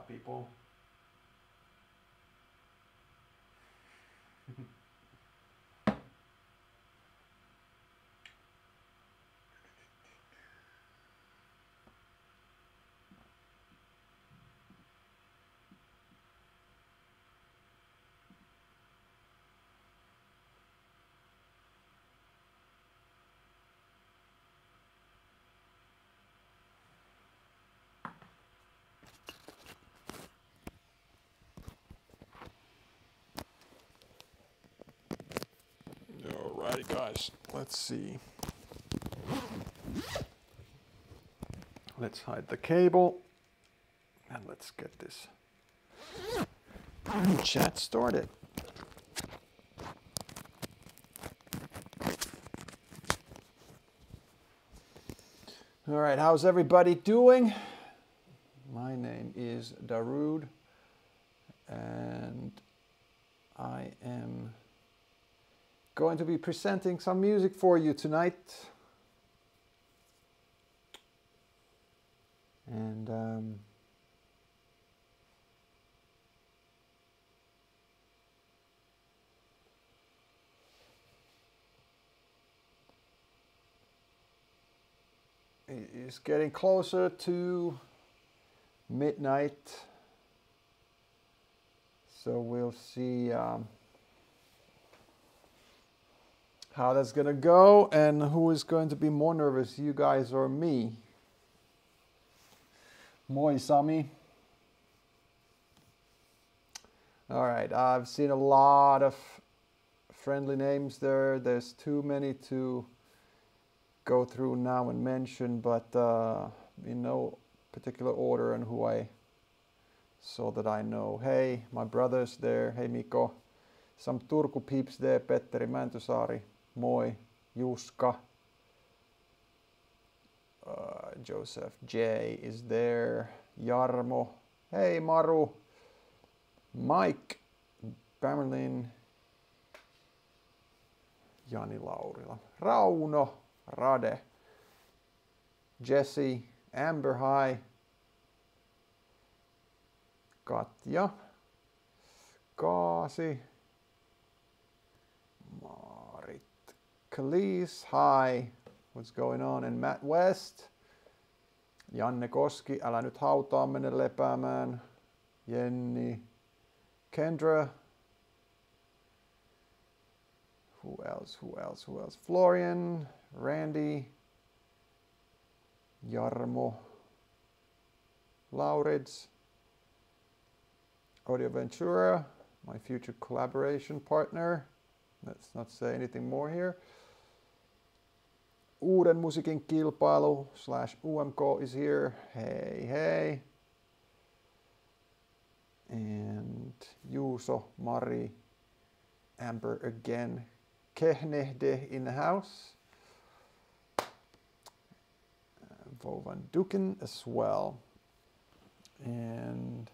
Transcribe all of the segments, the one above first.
people. Alrighty guys, let's see. Let's hide the cable and let's get this chat started. Alright, how's everybody doing? My name is Darude and I am going to be presenting some music for you tonight. And it is getting closer to midnight, so we'll see how that's gonna go and who is going to be more nervous, you guys or me. Moi Sami. All right, I've seen a lot of friendly names there. There's too many to go through now and mention, but in no particular order and who I saw that I know. Hey, my brother's there. Hey Miko. Some Turku peeps there. Petteri Mäntysaari. Moi. Juska. Joseph J is there. Jarmo. Hey Maru. Mike. Pamelin. Jani Laurila. Rauno. Rade. Jesse. Amber, hi. Katja. Kaasi. Marit. Khalees, hi. What's going on? And Matt West. Janne Koski, älä nyt hautaa, mene lepäämään. Jenni. Kendra. Who else? Florian. Randy. Jarmo. Laurits. Audio Ventura, my future collaboration partner. Let's not say anything more here. Uuden musiikin kilpailu / UMK is here. Hey. And Juuso, Mari, Amber again. Kehnehde in the house. Vovan Dukin as well. And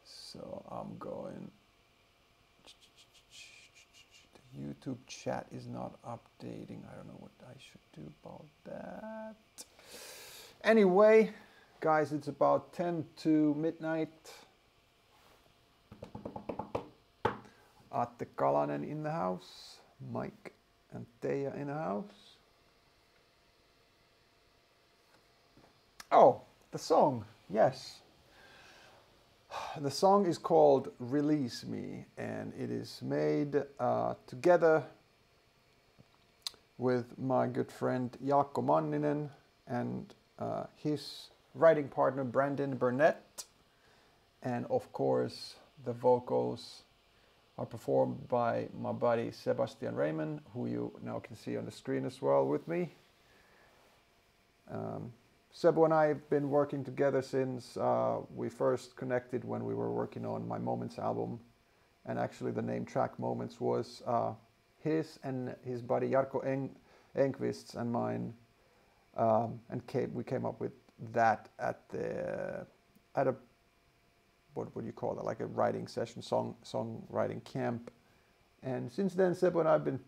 so I'm going, the YouTube chat is not updating. I don't know what I should do about that. Anyway, guys, it's about 10 to midnight. Atte Kalanen in the house. Mike and Teija in the house. Oh, the song, yes. The song is called Release Me, and it is made together with my good friend Jaakko Manninen and his writing partner Brandon Burnett. And of course, the vocals are performed by my buddy Sebastian Rejman, who you now can see on the screen as well with me. Sebo and I have been working together since we first connected when we were working on my Moments album. And actually the name track Moments was his and his buddy Jarkko Enqvist's and mine. We came up with that at a, what would you call it, like a writing session, songwriting camp. And since then, Sebo and I have been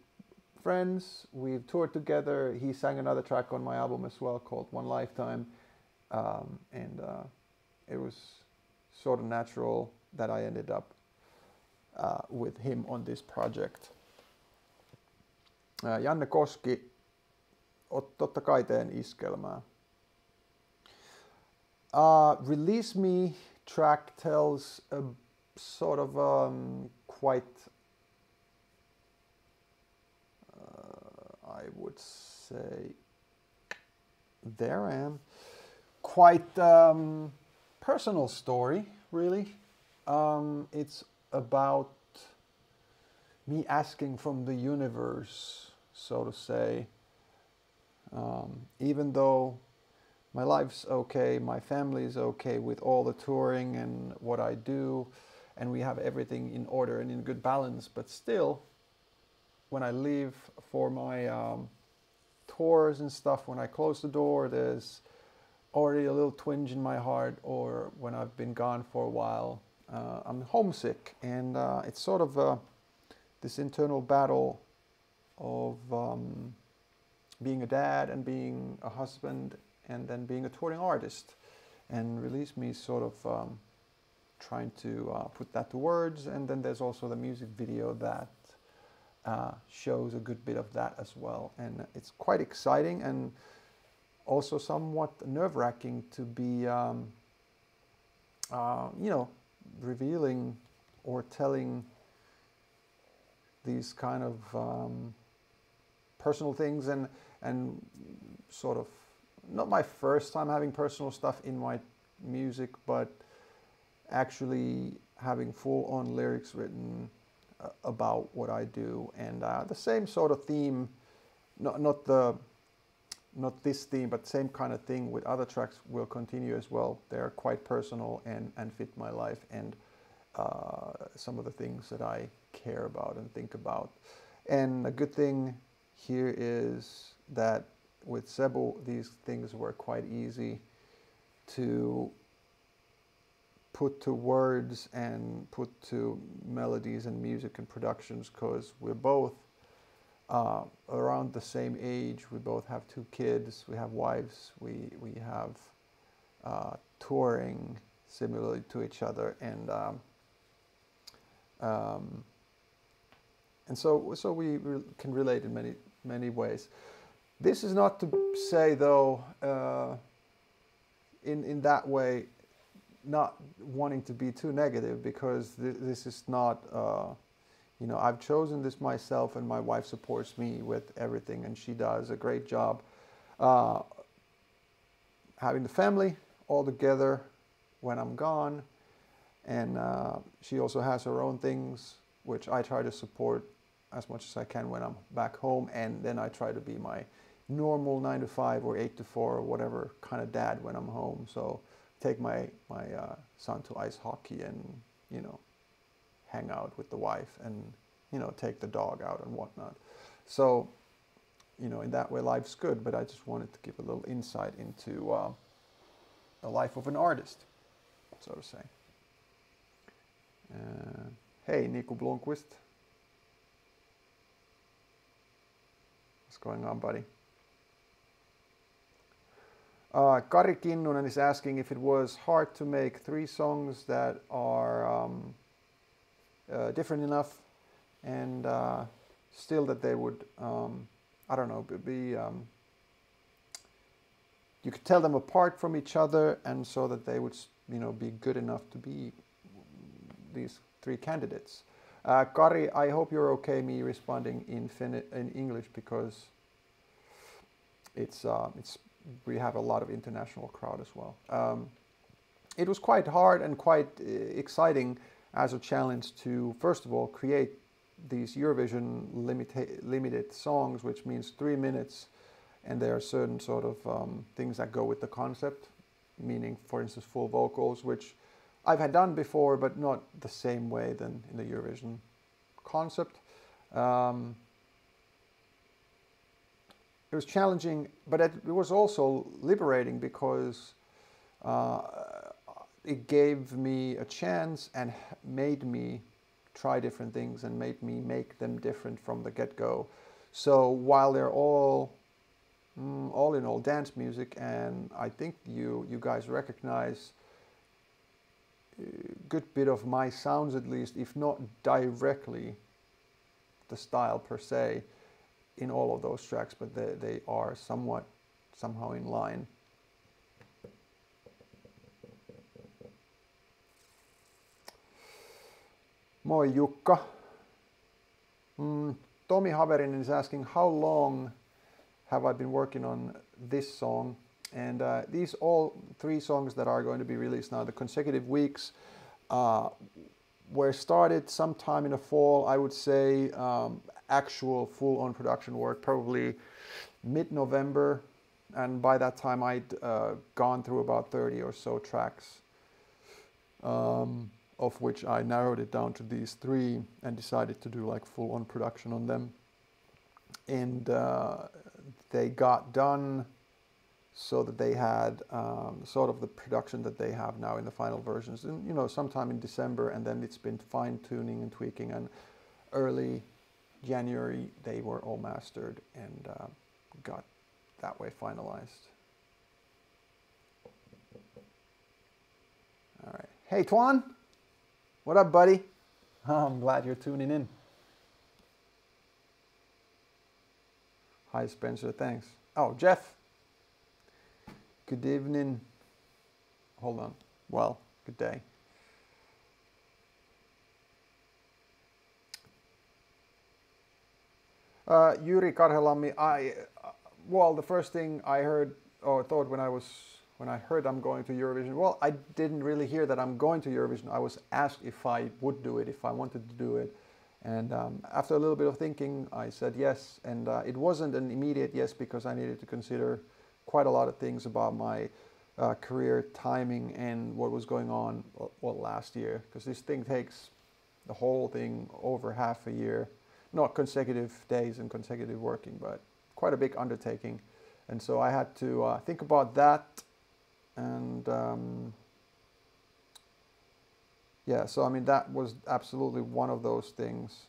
friends. We've toured together. He sang another track on my album as well called One Lifetime. it was sort of natural that I ended up with him on this project. Janne Koski, totta kai teen iskelmää. Release Me track tells a sort of quite, I would say, there I am, quite personal story, really. It's about me asking from the universe, so to say, even though my life's okay, my family is okay with all the touring and what I do, and we have everything in order and in good balance, but still, when I leave for my tours and stuff, when I close the door, there's already a little twinge in my heart, or when I've been gone for a while, I'm homesick, and it's sort of this internal battle of being a dad and being a husband and then being a touring artist. And Release Me is sort of trying to put that to words, and then there's also the music video that shows a good bit of that as well. And it's quite exciting and also somewhat nerve-wracking to be, revealing or telling these kind of personal things, and sort of not my first time having personal stuff in my music, but actually having full-on lyrics written about what I do, and the same sort of theme, not this theme, but same kind of thing with other tracks will continue as well. They're quite personal and fit my life and some of the things that I care about and think about. And a good thing here is that with Sebu, these things were quite easy to put to words and put to melodies and music and productions, because we're both around the same age. We both have 2 kids, we have wives, we have touring similarly to each other, and so we can relate in many ways. This is not to say, though, in that way, not wanting to be too negative, because this is not, I've chosen this myself, and my wife supports me with everything, and she does a great job having the family all together when I'm gone, and she also has her own things, which I try to support as much as I can when I'm back home, and then I try to be my normal 9 to 5 or 8 to 4 or whatever kind of dad when I'm home. So take my son to ice hockey and, hang out with the wife and, take the dog out and whatnot. So, in that way life's good, but I just wanted to give a little insight into the life of an artist, so to say. Hey, Nico Blomqvist. What's going on, buddy? Kari Kinnunen is asking if it was hard to make 3 songs that are different enough and still that they would, be, you could tell them apart from each other, and so that they would, be good enough to be these 3 candidates. Kari, I hope you're okay me responding in English, because it's we have a lot of international crowd as well. It was quite hard and quite exciting as a challenge to, first of all, create these Eurovision limited songs, which means 3 minutes, and there are certain sort of things that go with the concept, meaning, for instance, full vocals, which I've had done before, but not the same way than in the Eurovision concept. It was challenging, but it was also liberating, because it gave me a chance and made me try different things and made me make them different from the get-go. So while they're all in all dance music, and I think you guys recognize good bit of my sounds, at least, if not directly the style per se, in all of those tracks, but they are somehow in line. Moi Jukka. Tommy Haverinen is asking, how long have I been working on this song? And these all 3 songs that are going to be released now, the consecutive weeks, were started sometime in the fall. I would say actual full-on production work probably mid-November, and by that time I'd gone through about 30 or so tracks, of which I narrowed it down to these 3 and decided to do like full-on production on them. And they got done so that they had sort of the production that they have now in the final versions, and sometime in December, and then it's been fine-tuning and tweaking, and early January they were all mastered and got that way finalized. All right. Hey Twan, what up, buddy? Oh, I'm glad you're tuning in. Hi Spencer, thanks. Oh, Jeff. Good evening. Hold on. Well, good day. Yuri Karhelammi, well, the first thing I heard or thought when I heard I'm going to Eurovision, well, I didn't really hear that I'm going to Eurovision. I was asked if I would do it, if I wanted to do it. And after a little bit of thinking, I said yes. And it wasn't an immediate yes, because I needed to consider quite a lot of things about my career timing and what was going on last year, because this thing takes the whole thing over half a year, not consecutive days and consecutive working, but quite a big undertaking. And so I had to think about that, and yeah, so I mean that was absolutely one of those things.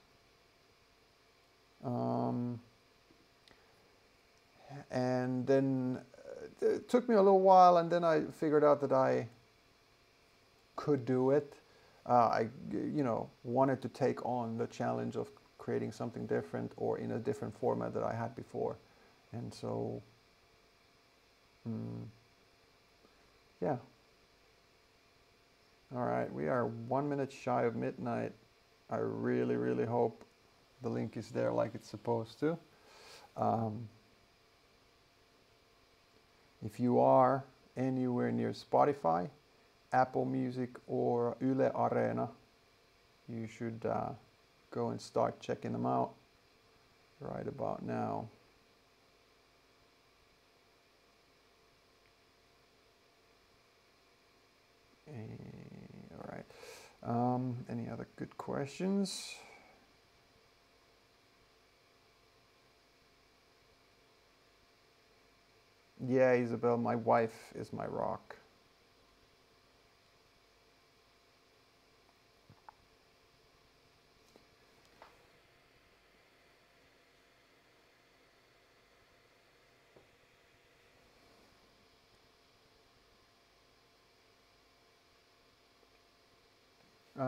And then it took me a little while, and then I figured out that I could do it. I wanted to take on the challenge of creating something different or in a different format that I had before. And so, yeah. All right, we are 1 minute shy of midnight. I really, really hope the link is there like it's supposed to. If you are anywhere near Spotify, Apple Music, or Yle Areena, you should go and start checking them out right about now. All right. Any other good questions? Yeah, Isabel, my wife is my rock.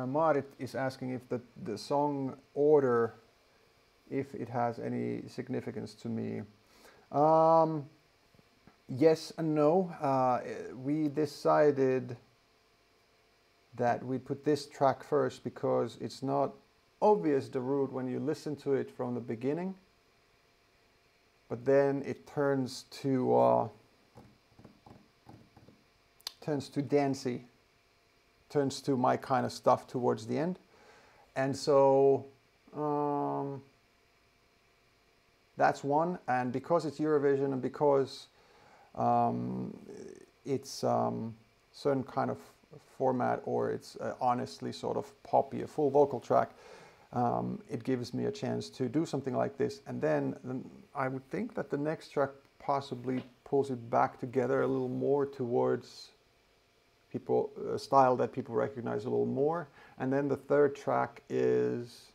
Marit is asking if the song order, if it has any significance to me. Yes and no. We decided that we put this track first because it's not obvious, Darude, when you listen to it from the beginning, but then it turns to dancey, turns to my kind of stuff towards the end. And so that's one. And because it's Eurovision, and because it's certain kind of format, or it's honestly sort of poppy, a full vocal track, it gives me a chance to do something like this. And then I would think that the next track possibly pulls it back together a little more towards people, a style that people recognize a little more. And then the third track is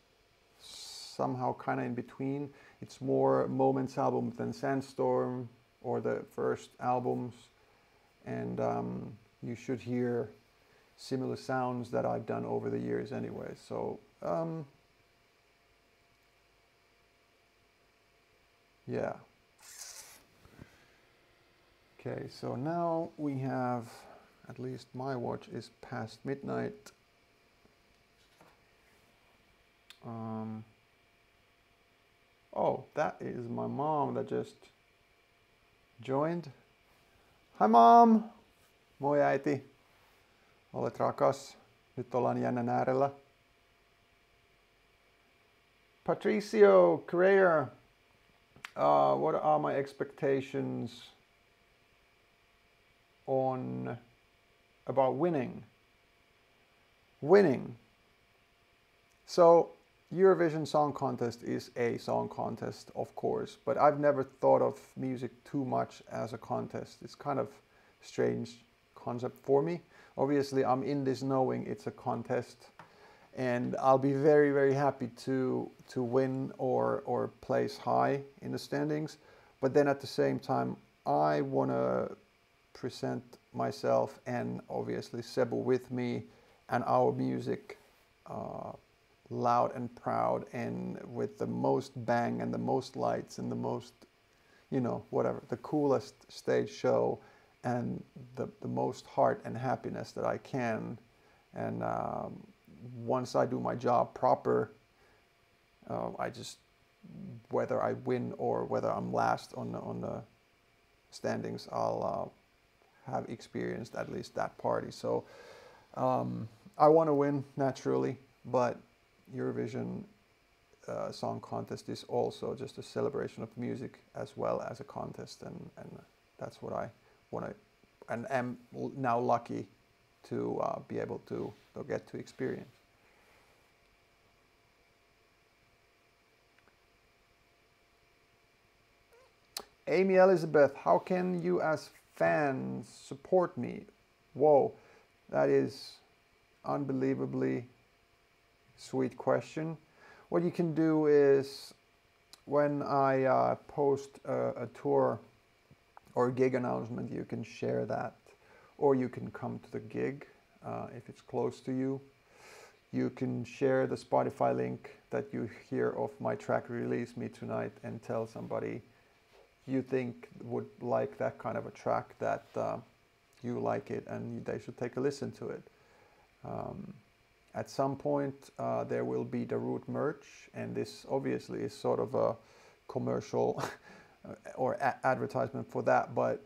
somehow kind of in between. It's more Moments album than Sandstorm or the first albums. And you should hear similar sounds that I've done over the years anyway. So yeah. Okay, so now we have, at least my watch is past midnight. Oh, that is my mom that just joined. Hi mom! Moi äiti. Olet rakas. Nyt ollaan jännän äärellä. Patricio Carrera. What are my expectations on about winning? Winning. So Eurovision Song Contest is a song contest, of course, but I've never thought of music too much as a contest. It's kind of strange concept for me. Obviously, I'm in this knowing it's a contest, and I'll be very, very happy to win or place high in the standings. But then at the same time, I want to present myself and obviously Sebu with me and our music loud and proud and with the most bang and the most lights and the most, you know, whatever, the coolest stage show and the most heart and happiness that I can. And once I do my job proper, I just, whether I win or whether I'm last on the standings, I'll have experienced at least that party. So I want to win naturally, but Eurovision Song Contest is also just a celebration of music as well as a contest, and that's what I want to, and am now lucky to be able to get to experience. Amy Elizabeth, how can you as fans support me? Whoa, that is unbelievably sweet question. What you can do is, when I post a tour or a gig announcement, you can share that, or you can come to the gig if it's close to you. You can share the Spotify link that you hear of my track Release Me Tonight and tell somebody you think would like that kind of a track, that you like it and they should take a listen to it. At some point there will be Darude merch, and this obviously is sort of a commercial or advertisement for that, but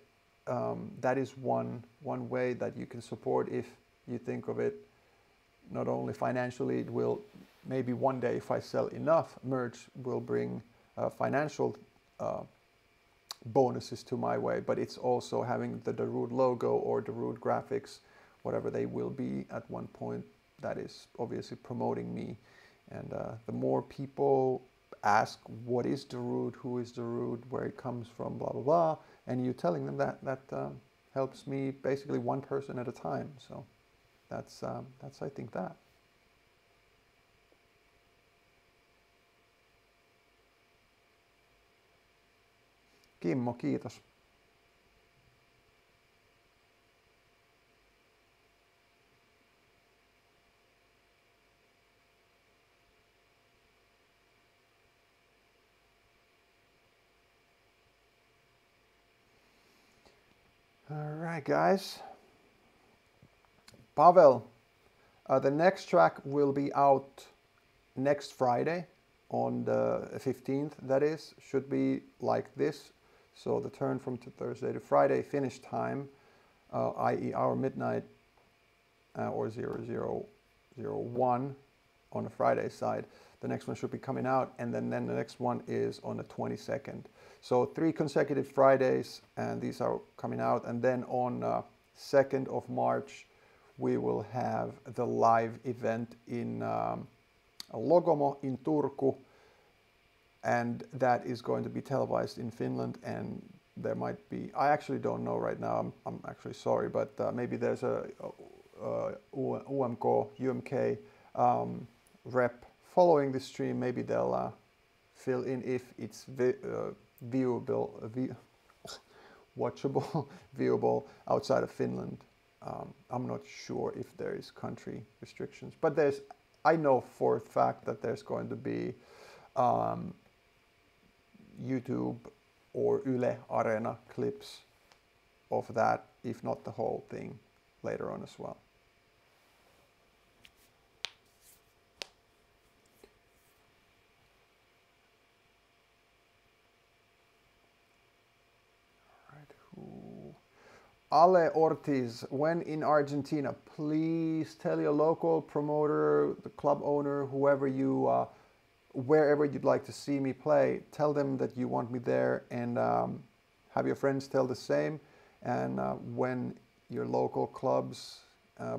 that is one way that you can support if you think of it. Not only financially, it will maybe one day, if I sell enough merch, will bring financial bonuses to my way, but it's also having the Darude logo or Darude graphics, whatever they will be at one point, that is obviously promoting me. And the more people ask what is Darude, who is Darude, where it comes from, blah blah blah, and you telling them that helps me basically one person at a time. So that's I think that. Kimmo, kiitos. All right, guys. Pavel, the next track will be out next Friday on the 15th, that is. Should be like this. So the turn from Thursday to Friday finish time, i.e. our midnight or 0001 on the Friday side. The next one should be coming out, and then the next one is on the 22nd. So 3 consecutive Fridays, and these are coming out. And then on 2nd of March, we will have the live event in Logomo in Turku. And that is going to be televised in Finland, and there might be, I actually don't know right now, I'm actually sorry, but maybe there's a UMK rep following the stream. Maybe they'll fill in if it's viewable, watchable, viewable outside of Finland. I'm not sure if there is country restrictions, but I know for a fact that there's going to be YouTube or Yle Areena clips of that, if not the whole thing, later on as well. Ale Ortiz, when in Argentina, please tell your local promoter, the club owner, whoever you, wherever you'd like to see me play, tell them that you want me there, and have your friends tell the same. And when your local clubs,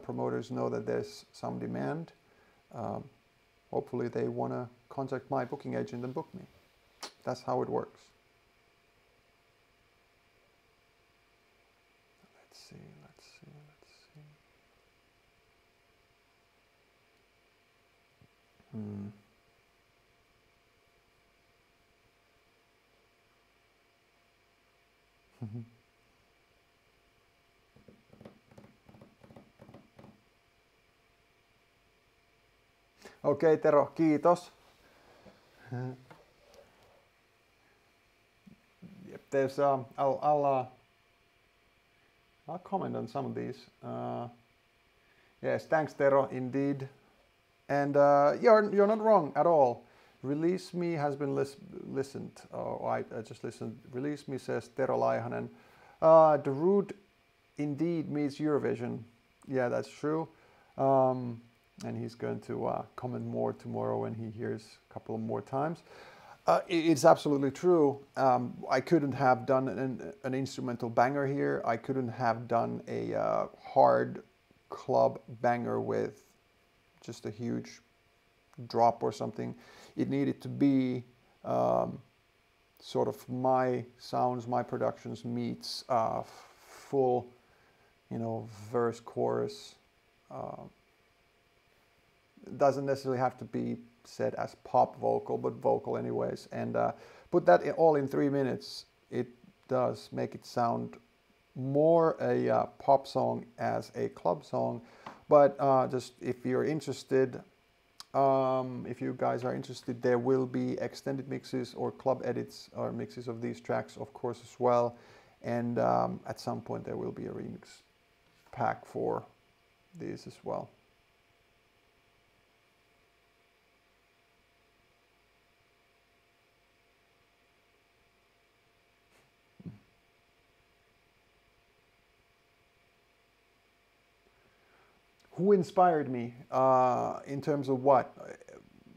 promoters know that there's some demand, hopefully they want to contact my booking agent and book me. That's how it works. Let's see. Okei, Tero, kiitos. Yep, there's I'll comment on some of these. Yes, thanks, Tero, indeed. And you're not wrong at all. Release Me has been listened. Oh, I just listened. Release Me, says Tero Laihanen. Darude indeed meets Eurovision. Yeah, that's true. And he's going to comment more tomorrow when he hears a couple more times. It's absolutely true. I couldn't have done an instrumental banger here. I couldn't have done a hard club banger with just a huge drop or something. It needed to be sort of my sounds, my productions meets full, verse, chorus. It doesn't necessarily have to be said as pop vocal, but vocal anyways. And put that all in 3 minutes, it does make it sound more a pop song as a club song. But just if you're interested, if you guys are interested, there will be extended mixes or club edits or mixes of these tracks, of course, as well. And at some point there will be a remix pack for these as well. Who inspired me in terms of what?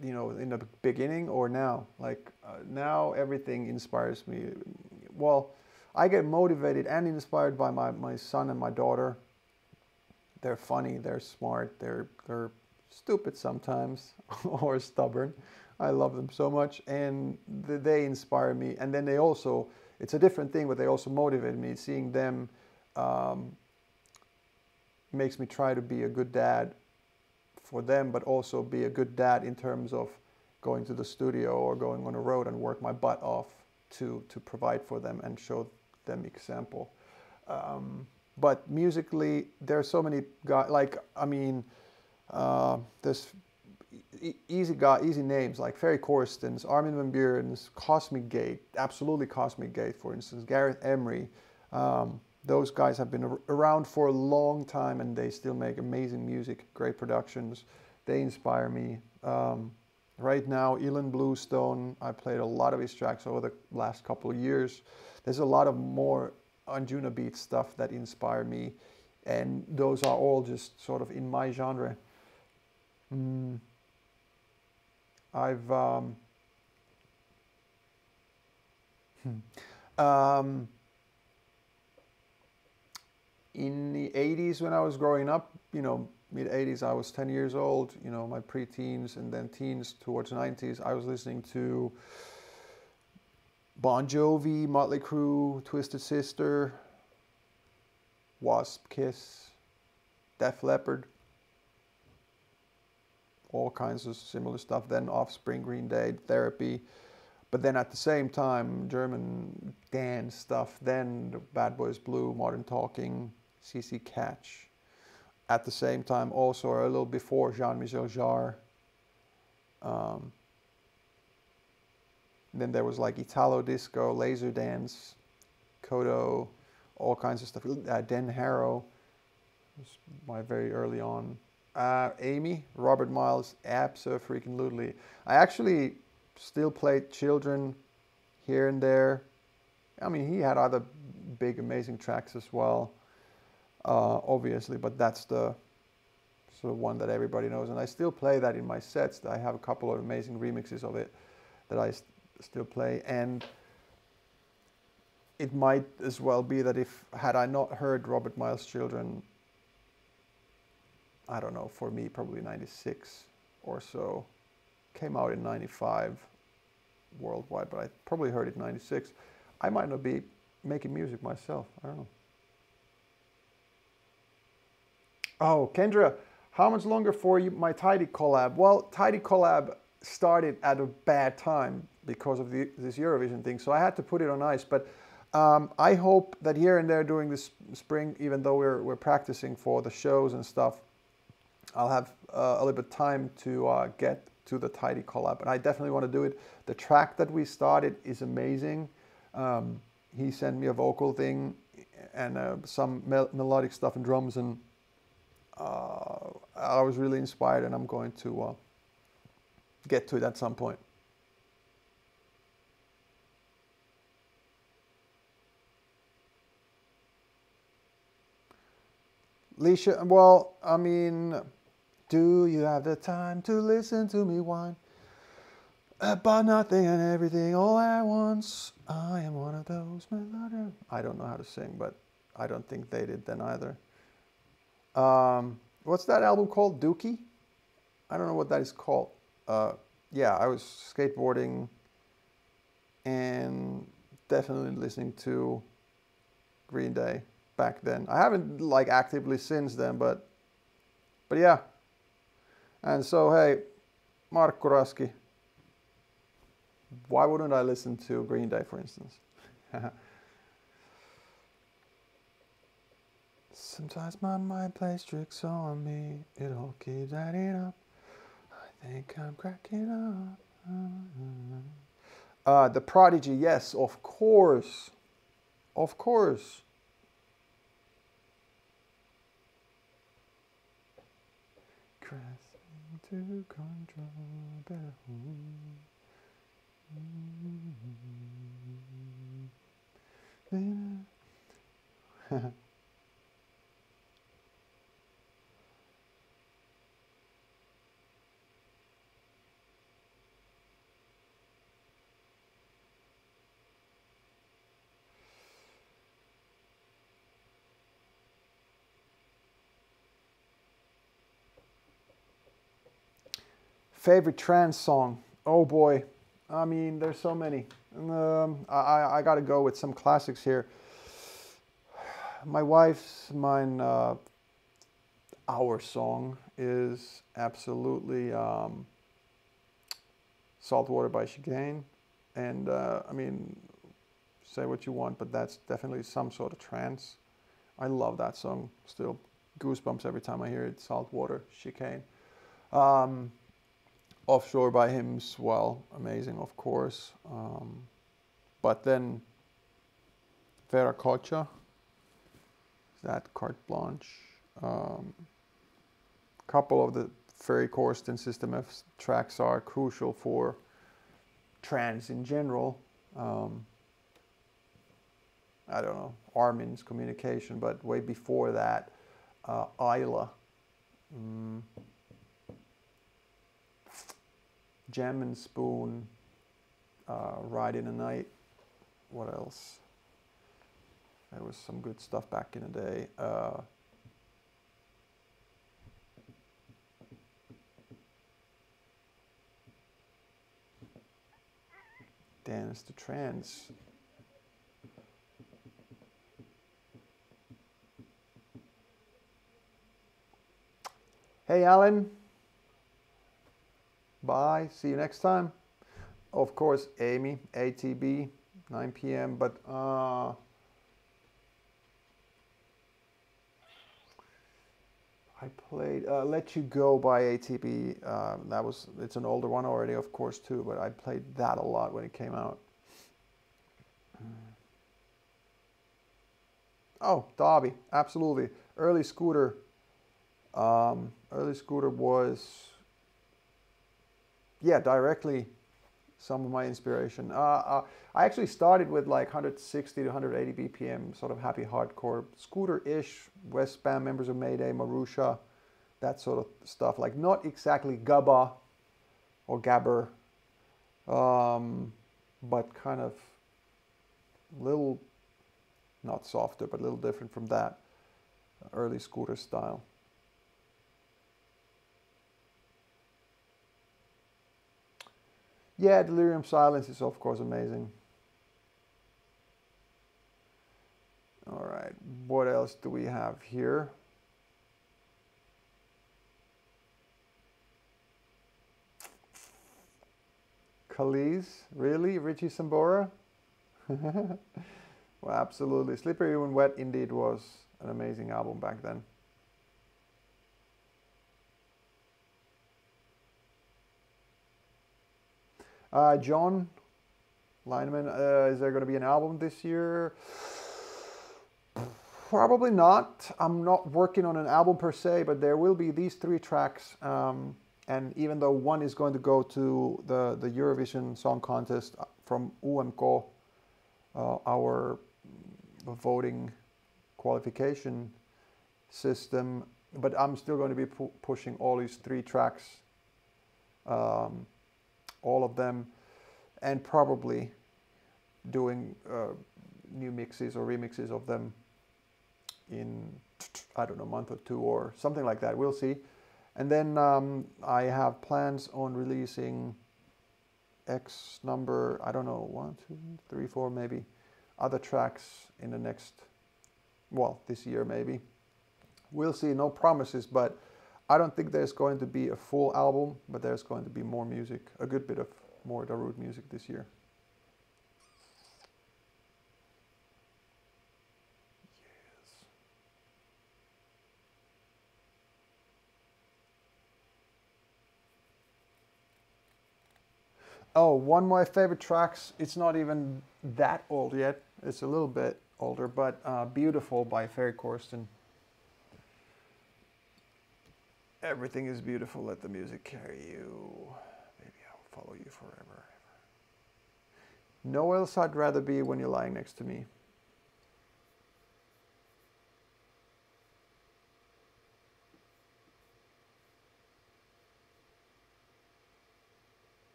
In the beginning or now? Like now everything inspires me. Well, I get motivated and inspired by my son and my daughter. They're funny, they're smart, they're stupid sometimes or stubborn. I love them so much, and they inspire me. And then they also, it's a different thing, but they also motivate me. Seeing them makes me try to be a good dad for them, but also be a good dad in terms of going to the studio or going on a road and work my butt off to provide for them and show them example. But musically, there are so many guys. Like there's easy names like Ferry Corstens, Armin van Buuren's, Cosmic Gate, absolutely Cosmic Gate, for instance, Gareth Emery. Those guys have been around for a long time and they still make amazing music, great productions. They inspire me. Right now, Ilan Bluestone, I played a lot of his tracks over the last couple of years. There's a lot of more Anjuna beat stuff that inspire me, and those are all just sort of in my genre. I've in the 80s when I was growing up, mid 80s, I was 10 years old, my pre-teens and then teens towards 90s, I was listening to Bon Jovi, Motley Crue, Twisted Sister, Wasp, Kiss, Def Leppard, all kinds of similar stuff. Then Offspring, Green Day, Therapy. But then at the same time, German dance stuff. Then Bad Boys Blue, Modern Talking, CC Catch, at the same time also, or a little before, Jean-Michel Jarre. Then there was like Italo Disco, Laser Dance, Kodo, all kinds of stuff. Den Harrow was my very early on. Amy, Robert Miles, abso-freaking-lutely. I actually still played Children here and there. I mean, he had other big, amazing tracks as well, obviously, but that's the sort of one that everybody knows. And I still play that in my sets. I have a couple of amazing remixes of it that I still play. And it might as well be that had I not heard Robert Miles' Children, I don't know, for me, probably 96 or so. Came out in 95 worldwide, but I probably heard it in 96. I might not be making music myself. I don't know. Oh, Kendra, how much longer for my Tidy collab? Well, Tidy collab started at a bad time because of this Eurovision thing, so I had to put it on ice. But I hope that here and there during this spring, even though we're practicing for the shows and stuff, I'll have a little bit of time to get to the Tidy collab. And I definitely want to do it. The track that we started is amazing. He sent me a vocal thing and some melodic stuff and drums, and I was really inspired, and I'm going to get to it at some point. Leisha, well, I mean, do you have the time to listen to me whine about nothing and everything all at once? I am one of those melodic. I don't know how to sing, but I don't think they did then either. What's that album called? Dookie? I don't know what that is called. Yeah, I was skateboarding and definitely listening to Green Day back then. I haven't like actively since then, but yeah. And so, hey, Markku Raski, why wouldn't I listen to Green Day, for instance? Sometimes my mind plays tricks on me. It all keeps adding up. I think I'm cracking up. The Prodigy, yes, of course. Of course. Crashing to control, better hold. Favorite trance song? Oh boy. I mean, there's so many. I got to go with some classics here. My wife's, our song is absolutely Saltwater by Chicane. And I mean, say what you want, but that's definitely some sort of trance. I love that song still. Goosebumps every time I hear it. Saltwater, Chicane. Offshore by him as well, amazing, of course. But then Veracocha, that Carte Blanche. Couple of the Ferry Corsten System F tracks are crucial for trance in general. I don't know, Armin's Communication, but way before that, Isla. Jam and Spoon, Ride in the Night. What else? There was some good stuff back in the day. Dance to Trance. Hey, Alan. Bye. See you next time. Of course, Amy, ATB, 9 p.m. But I I played Let You Go by ATB. It's an older one already, of course, too, but I played that a lot when it came out. Oh, Derby, absolutely. Early Scooter. Early Scooter was, yeah, directly some of my inspiration. I actually started with like 160 to 180 BPM, sort of happy hardcore, Scooter-ish, Westbam, Members of Mayday, Marusha, that sort of stuff. Like not exactly Gabba or Gabber, but kind of little, not softer, but a little different from that early Scooter style. Yeah, Delirium Silence is of course amazing. All right, what else do we have here? Khalees, really? Richie Sambora? Well, absolutely. Slippery When Wet indeed was an amazing album back then. John Lineman, is there going to be an album this year? Probably not. I'm not working on an album per se, but there will be these 3 tracks. And even though one is going to go to the Eurovision Song Contest from UMK, our voting qualification system, but I'm still going to be pushing all these 3 tracks, all of them, and probably doing new mixes or remixes of them in, I don't know, a month or 2 or something like that. We'll see. And then I have plans on releasing X number, I don't know, 1, 2, 3, 4 maybe, other tracks in the next, well, this year maybe. We'll see, no promises, but I don't think there's going to be a full album, but there's going to be more music, a good bit of more Darude music this year. Oh, one of my favorite tracks, it's not even that old yet, it's a little bit older, but Beautiful by Ferry Corsten. Everything is beautiful, let the music carry you. Maybe I'll follow you forever. Nowhere else I'd rather be when you're lying next to me.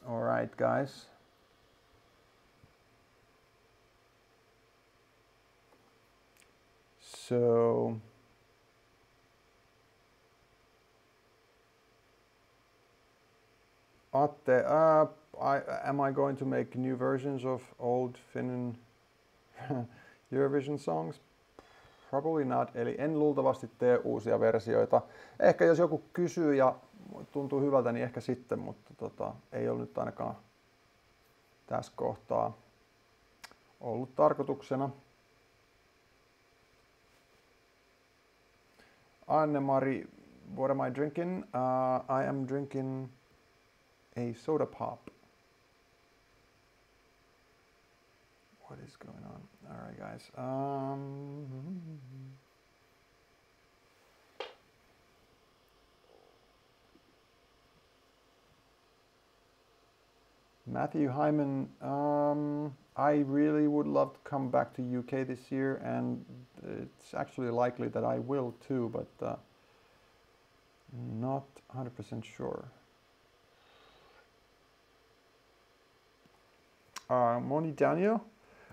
All right, guys. So Atte, am I going to make new versions of old Finnish Eurovision songs? Probably not, eli en luultavasti tee uusia versioita. Ehkä jos joku kysyy ja tuntuu hyvältä, niin ehkä sitten, mutta ei ole nyt ainakaan tässä kohtaa ollut tarkoituksena. Anne-Mari, what am I drinking? I am drinking a soda pop. What is going on? All right, guys. Matthew Hyman, I really would love to come back to UK this year, and it's actually likely that I will too, but not 100% sure. Moni Daniel,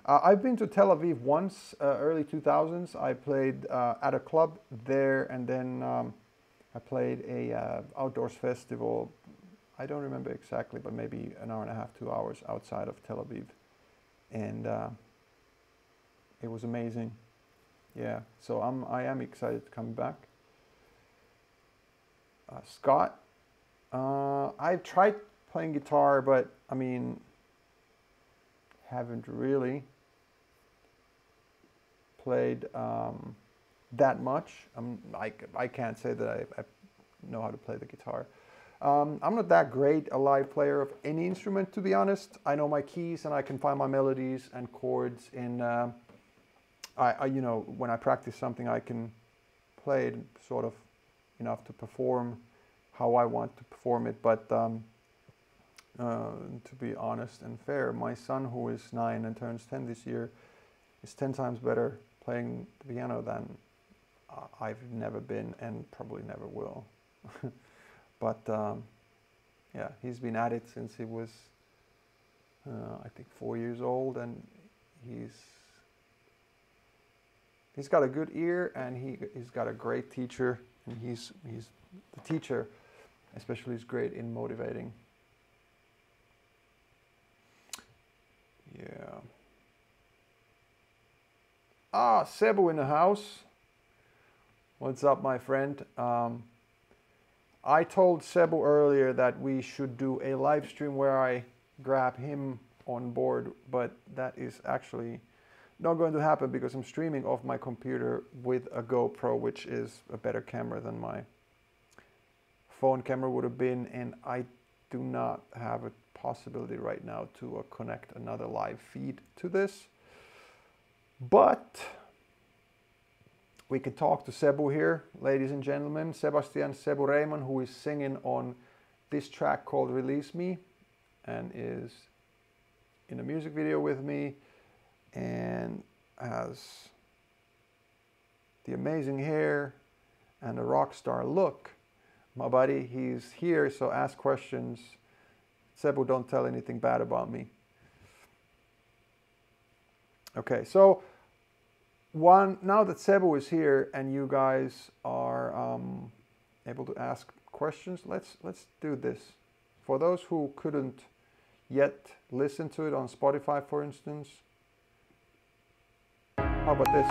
I've been to Tel Aviv once, early 2000s. I played at a club there, and then I played a outdoors festival. I don't remember exactly, but maybe an hour and a half, 2 hours outside of Tel Aviv, and it was amazing. Yeah, so I am excited to come back. Scott, I've tried playing guitar, but I mean, haven't really played that much. I can't say that I know how to play the guitar. I'm not that great a live player of any instrument, to be honest. I know my keys and I can find my melodies and chords. And you know, when I practice something, I can play it sort of enough to perform how I want to perform it. But to be honest and fair, my son, who is 9 and turns 10 this year, is 10 times better playing the piano than I've never been and probably never will. But yeah, he's been at it since he was, I think, 4 years old, and he's got a good ear, and he's got a great teacher, and he's the teacher, especially, is great in motivating. Yeah. Ah, Sebu in the house. What's up, my friend? I told Sebu earlier that we should do a live stream where I grab him on board, but that is actually not going to happen because I'm streaming off my computer with a GoPro, which is a better camera than my phone camera would have been, and I do not have a possibility right now to connect another live feed to this. But we can talk to Sebu here, ladies and gentlemen. Sebastian Rejman, who is singing on this track called Release Me and is in a music video with me and has the amazing hair and a rock star look. My buddy, he's here, so ask questions. Sebu, don't tell anything bad about me. Okay, so now that Sebu is here and you guys are able to ask questions, let's do this. For those who couldn't yet listen to it on Spotify, for instance, how about this?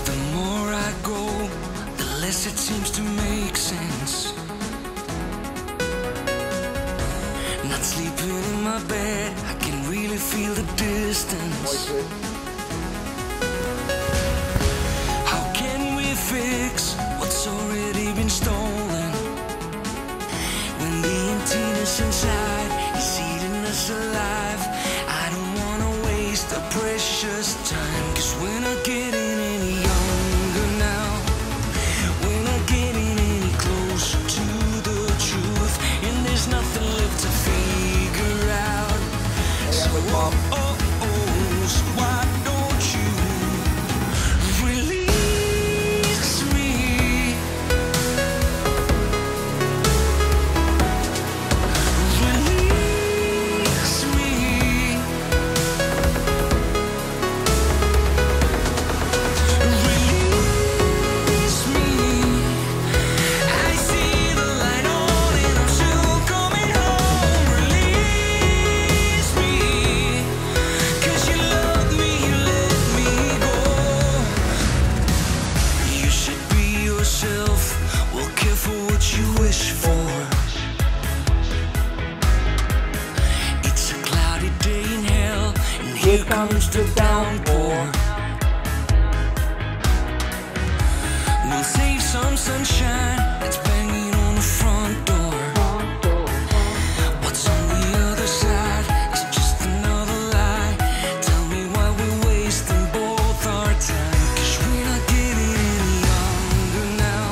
The more I go, the less it seems to make sense. Not sleeping in my bed, I can really feel the distance. How can we fix what's already been stolen? When the emptiness inside is eating us alive, I don't wanna waste the precious time, 'cause we're not getting any younger now. We're not getting any closer to the truth, and there's nothing left to figure out. So, so why don't you release me? Release me. Release me. I see the light on and I'm still coming home. Release me, 'cause you love me, you let me go. You should be yourself, well, careful what you wish for. It's a cloudy day in hell, and here comes the downpour. We'll save some sunshine that's banging on the front door. What's on the other side is just another lie. Tell me why we're wasting both our time, 'cause we're not getting any younger now.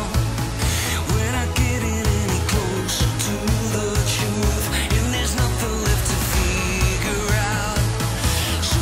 We're not getting any closer to the truth, and there's nothing left to figure out. So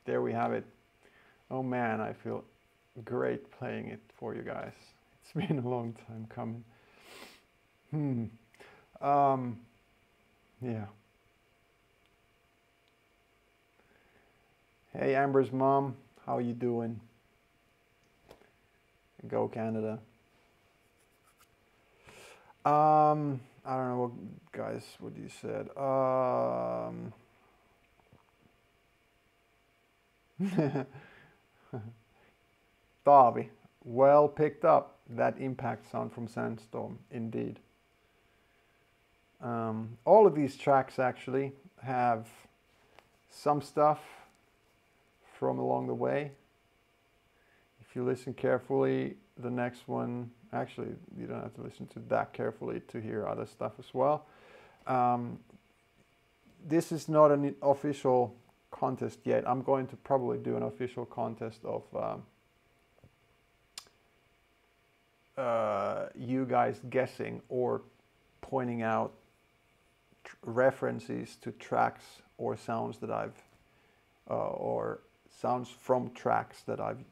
there we have it. Oh man, I feel great playing it for you guys. It's been a long time coming. Yeah. Hey Amber's mom, how you doing? Go Canada. I don't know what guys what you said. Taavi, well picked up. That impact sound from Sandstorm, indeed. All of these tracks actually have some stuff from along the way. If you listen carefully, the next one, actually you don't have to listen to that carefully to hear other stuff as well. This is not an official contest yet. I'm going to probably do an official contest of you guys guessing or pointing out references to tracks or sounds that I've or sounds from tracks that I've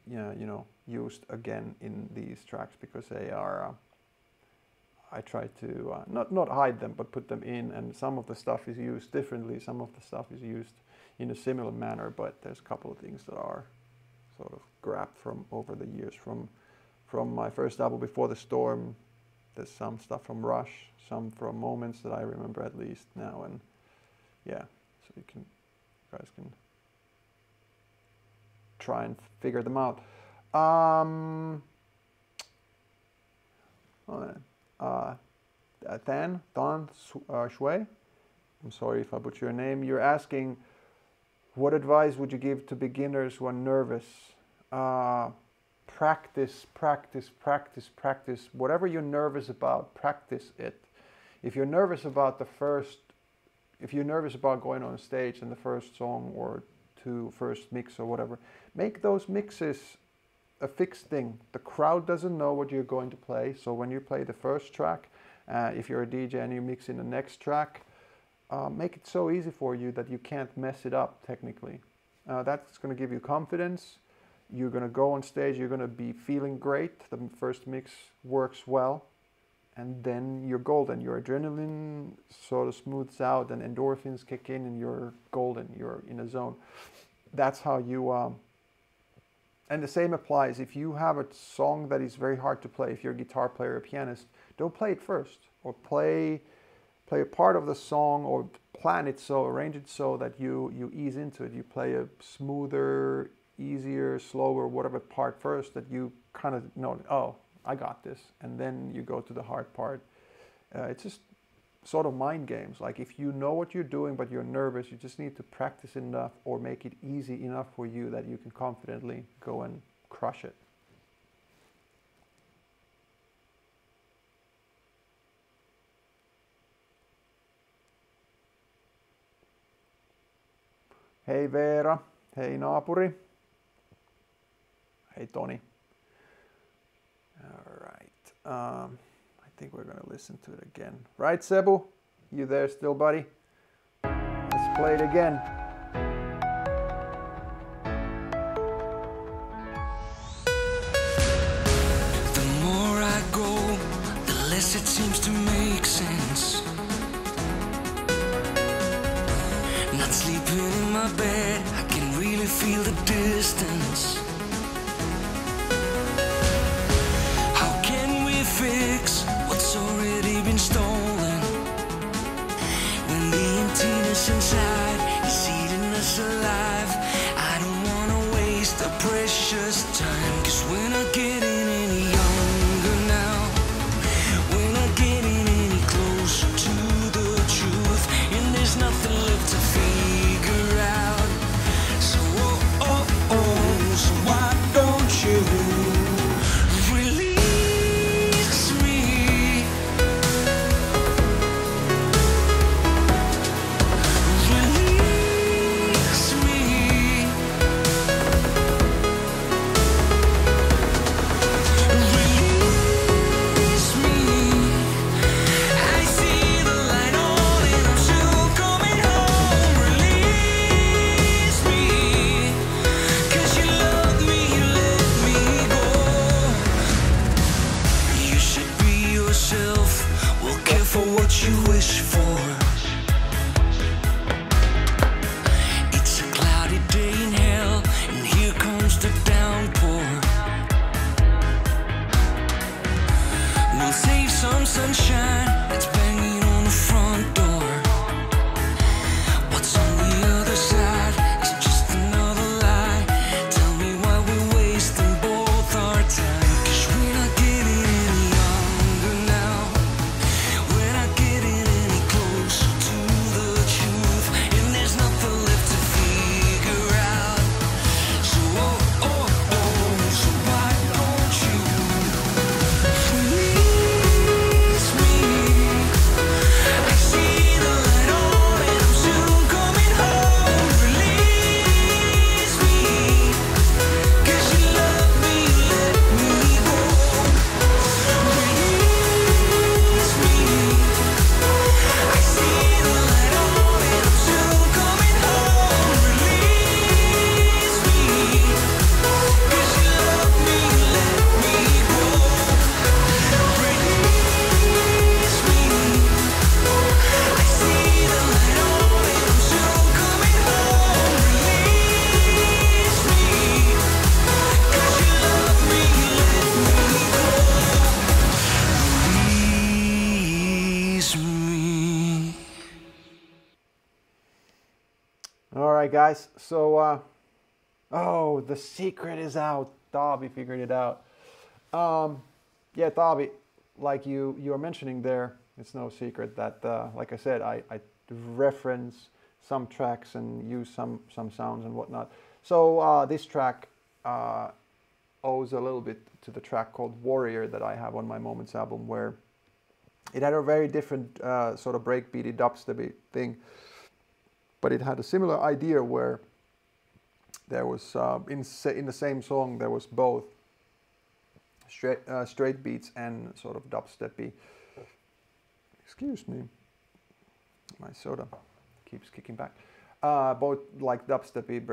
used again in these tracks, because they are I try to not hide them but put them in, and some of the stuff is used differently, some of the stuff is used in a similar manner, but there's a couple of things that are sort of grabbed from over the years from my first album Before the Storm. There's some stuff from Rush, some from Moments that I remember at least now, and yeah, so you guys can try and figure them out. Tan Shui, I'm sorry if I butcher your name. You're asking, what advice would you give to beginners who are nervous? Practice, practice, practice, practice. Whatever you're nervous about, practice it. If you're nervous about going on stage and the first song or first mix or whatever, make those mixes a fixed thing. The crowd doesn't know what you're going to play, so when you play the first track, if you're a DJ and you mix in the next track, make it so easy for you that you can't mess it up technically. That's going to give you confidence. You're going to go on stage, you're going to be feeling great, the first mix works well, and then you're golden. Your adrenaline sort of smooths out and endorphins kick in and you're golden, you're in a zone. That's how you... and the same applies if you have a song that is very hard to play. If you're a guitar player or a pianist, don't play it first, or play a part of the song, or plan it so, arrange it so that you ease into it. You play a smoother, easier, slower, whatever part first that you kind of know, oh, I got this, and then you go to the hard part. It's just sort of mind games. Like if you know what you're doing but you're nervous, you just need to practice enough or make it easy enough for you that you can confidently go and crush it. Hei Veera, hei naapuri. Hey Tony. All right. I think we're gonna listen to it again. Right, Sebu? You there still, buddy? Let's play it again. The more I go, the less it seems to make sense. Not sleeping in my bed, I can really feel the distance. Fix what's already been stolen, when the emptiness inside is eating us alive. I don't wanna waste the precious time, 'cause we're not getting any younger now. We're not getting any closer to the truth, and there's nothing left to figure out. So so why don't you right, guys. So, oh, the secret is out. Darby figured it out. Yeah, Darby, like you were mentioning there, it's no secret that, like I said, I reference some tracks and use some sounds and whatnot. So this track owes a little bit to the track called Warrior that I have on my Moments album, where it had a very different sort of breakbeaty dubstepy thing, but it had a similar idea where there was in the same song there was both straight beats and sort of dubstepy. Excuse me, my soda keeps kicking back. Both like dubstepy,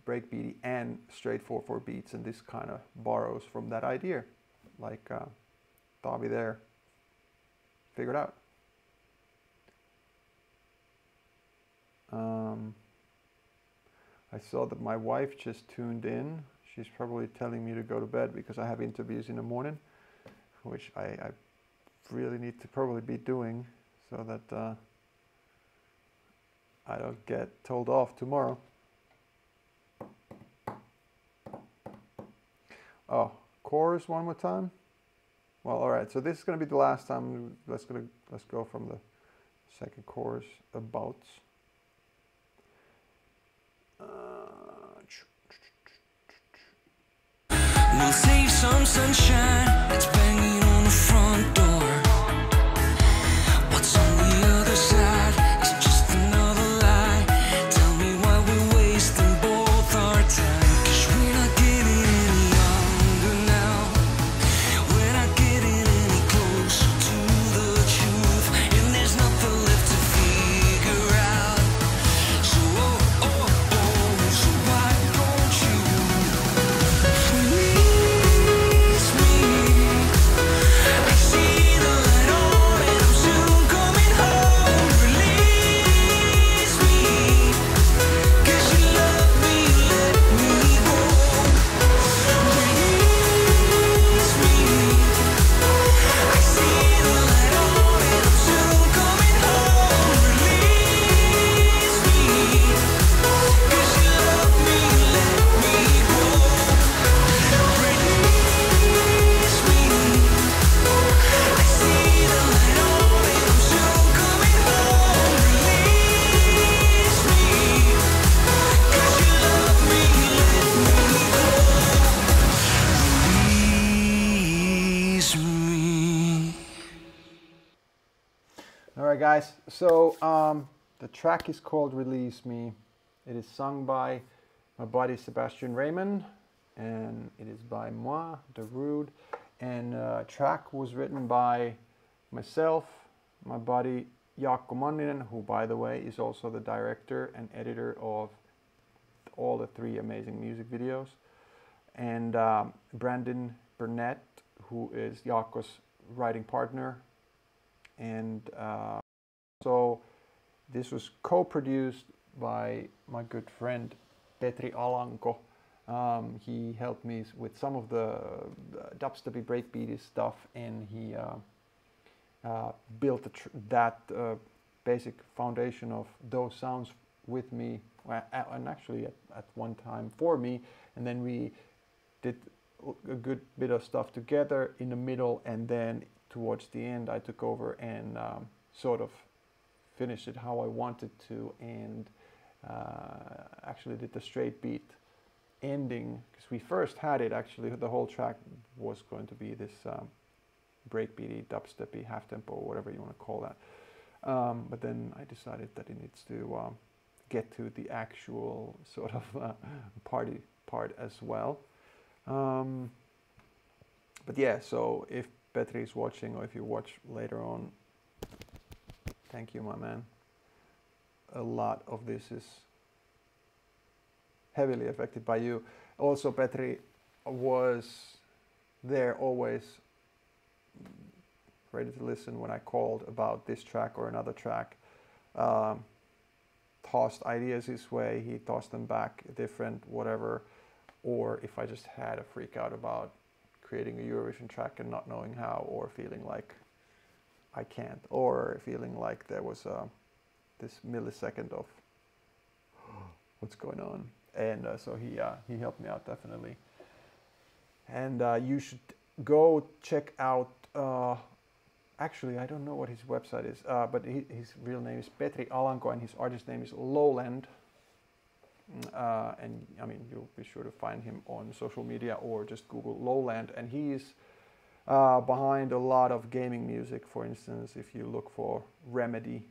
breakbeaty, and straight 4/4 beats, and this kind of borrows from that idea, like Darby there figured out. I saw that my wife just tuned in. She's probably telling me to go to bed because I have interviews in the morning, which I really need to probably be doing so that I don't get told off tomorrow. Oh, chorus one more time. Well, all right. So this is going to be the last time. Let's go from the second chorus about. We'll save some sunshine. It's banging on the front door. What's on the other side? It's just another lie. Tell me why we're wasting both our time. 'Cause we're not getting any younger now. We're not getting any closer to the truth. And there's nothing left to figure out. So so why don't you release me? I see the light on and I'm soon coming home. Release me, 'cause you love me, let me go. Release me, I see the light on and I'm soon coming home. Release me, 'cause you love me, let me go. Release me, I see the light on and I'm soon coming home. Release me, 'cause you love me, let me go. Release me. All right, guys. So the track is called "Release Me." It is sung by my buddy Sebastian Rejman, and it is by moi, Darude. And track was written by myself, my buddy Jaakko Manninen, who, by the way, is also the director and editor of all the 3 amazing music videos, and Brandon Burnett, who is Jaakko's writing partner. And so this was co-produced by my good friend Petri Alanko. He helped me with some of the dubstepy breakbeaty stuff, and he built that basic foundation of those sounds with me, and actually at one time for me, and then we did a good bit of stuff together in the middle, and then towards the end I took over and sort of finished it how I wanted to, and actually did the straight beat ending, because we first had it actually, the whole track was going to be this breakbeaty, dubsteppy, half tempo, whatever you want to call that, but then I decided that it needs to get to the actual sort of party part as well. But yeah, so if Petri is watching, or if you watch later on, thank you, my man. A lot of this is heavily affected by you. Also, Petri was there always ready to listen when I called about this track or another track. Tossed ideas his way, he tossed them back, different, whatever. Or if I just had a freak out about creating a Eurovision track and not knowing how, or feeling like I can't, or feeling like there was this millisecond of what's going on. And so he helped me out definitely. And you should go check out. Actually, I don't know what his website is, but his real name is Petri Alanko, and his artist name is Lowland. And I mean, you'll be sure to find him on social media or just Google Lowland. And he's behind a lot of gaming music. For instance, if you look for Remedy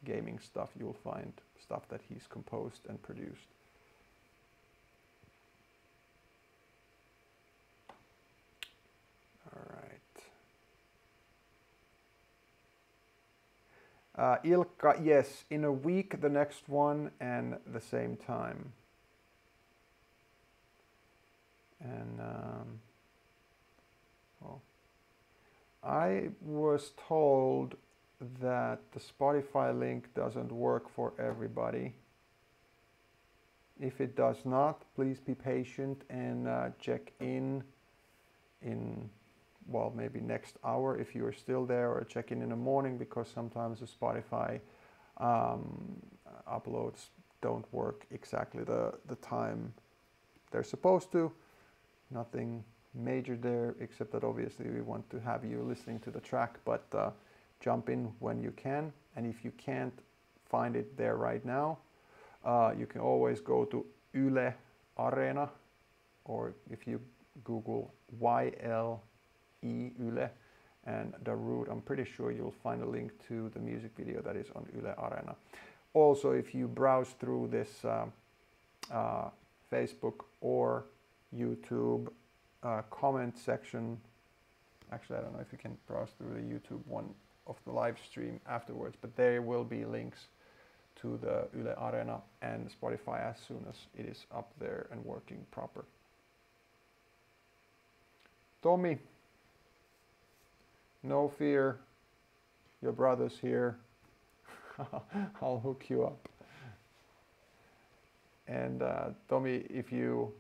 gaming stuff, you'll find stuff that he's composed and produced. All right. Ilkka, yes, in a week the next one and the same time. And well, I was told that the Spotify link doesn't work for everybody. If it does not, please be patient and check in well, maybe next hour if you are still there, or check in the morning, because sometimes the Spotify uploads don't work exactly the time they're supposed to. Nothing major there, except that obviously we want to have you listening to the track, but jump in when you can. And if you can't find it there right now, you can always go to Yle Areena, or if you Google YLE Yle and Darude, I'm pretty sure you'll find a link to the music video that is on Yle Areena. Also, if you browse through this Facebook or YouTube comment section, actually I don't know if you can browse through the YouTube one of the live stream afterwards, but there will be links to the Yle Areena and Spotify as soon as it is up there and working proper. Tommy, no fear, your brother's here. I'll hook you up. And Tommy, if you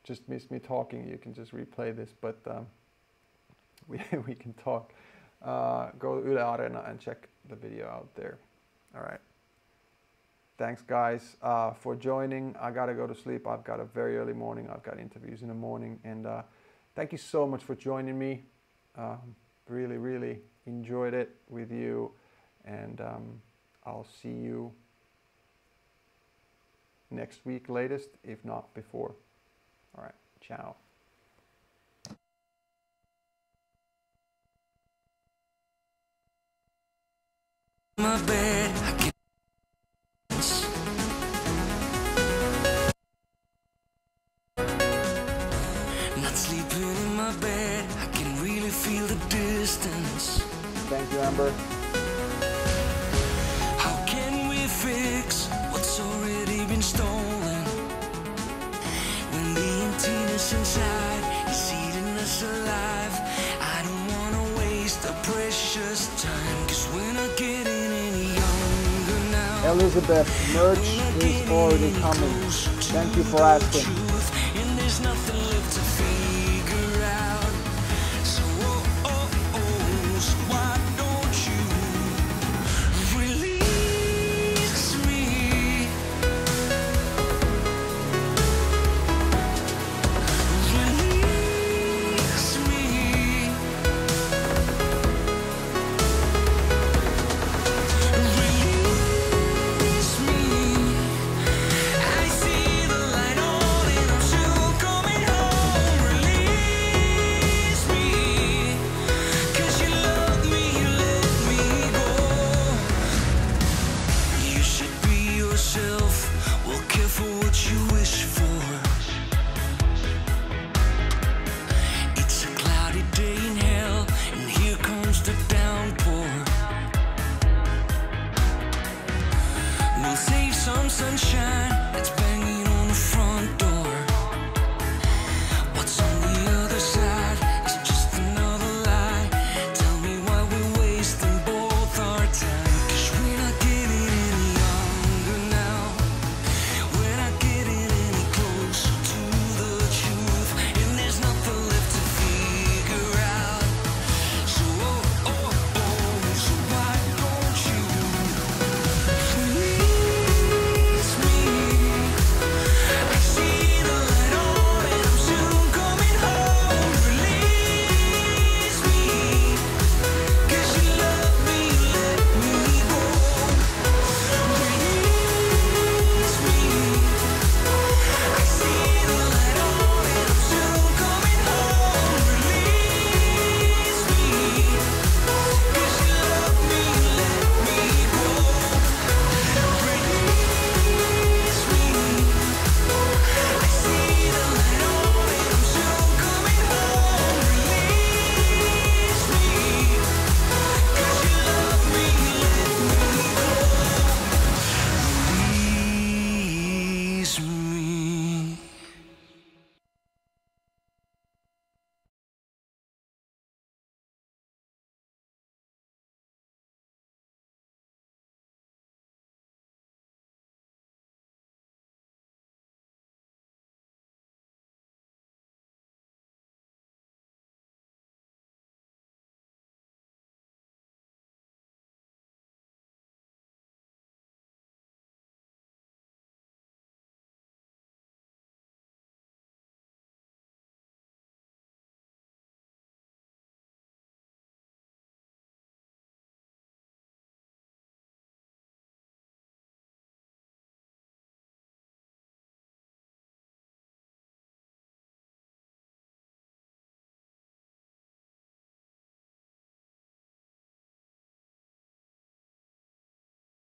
just missed me talking, you can just replay this, but we can talk. Go to Yle Areena and check the video out there. All right. Thanks, guys, for joining. I gotta go to sleep. I've got a very early morning. I've got interviews in the morning. And thank you so much for joining me. Really, really enjoyed it with you. And I'll see you next week latest, if not before. All right. Ciao. My bed, I can not sleeping in my bed, I can really feel the distance. Thank you, Amber. How can we fix what's already been stolen? When the emptiness inside is eating us alive, I don't wanna waste the precious time, 'cause we're not getting any younger now. Elizabeth, merch is already coming. Thank you for asking. And there's nothing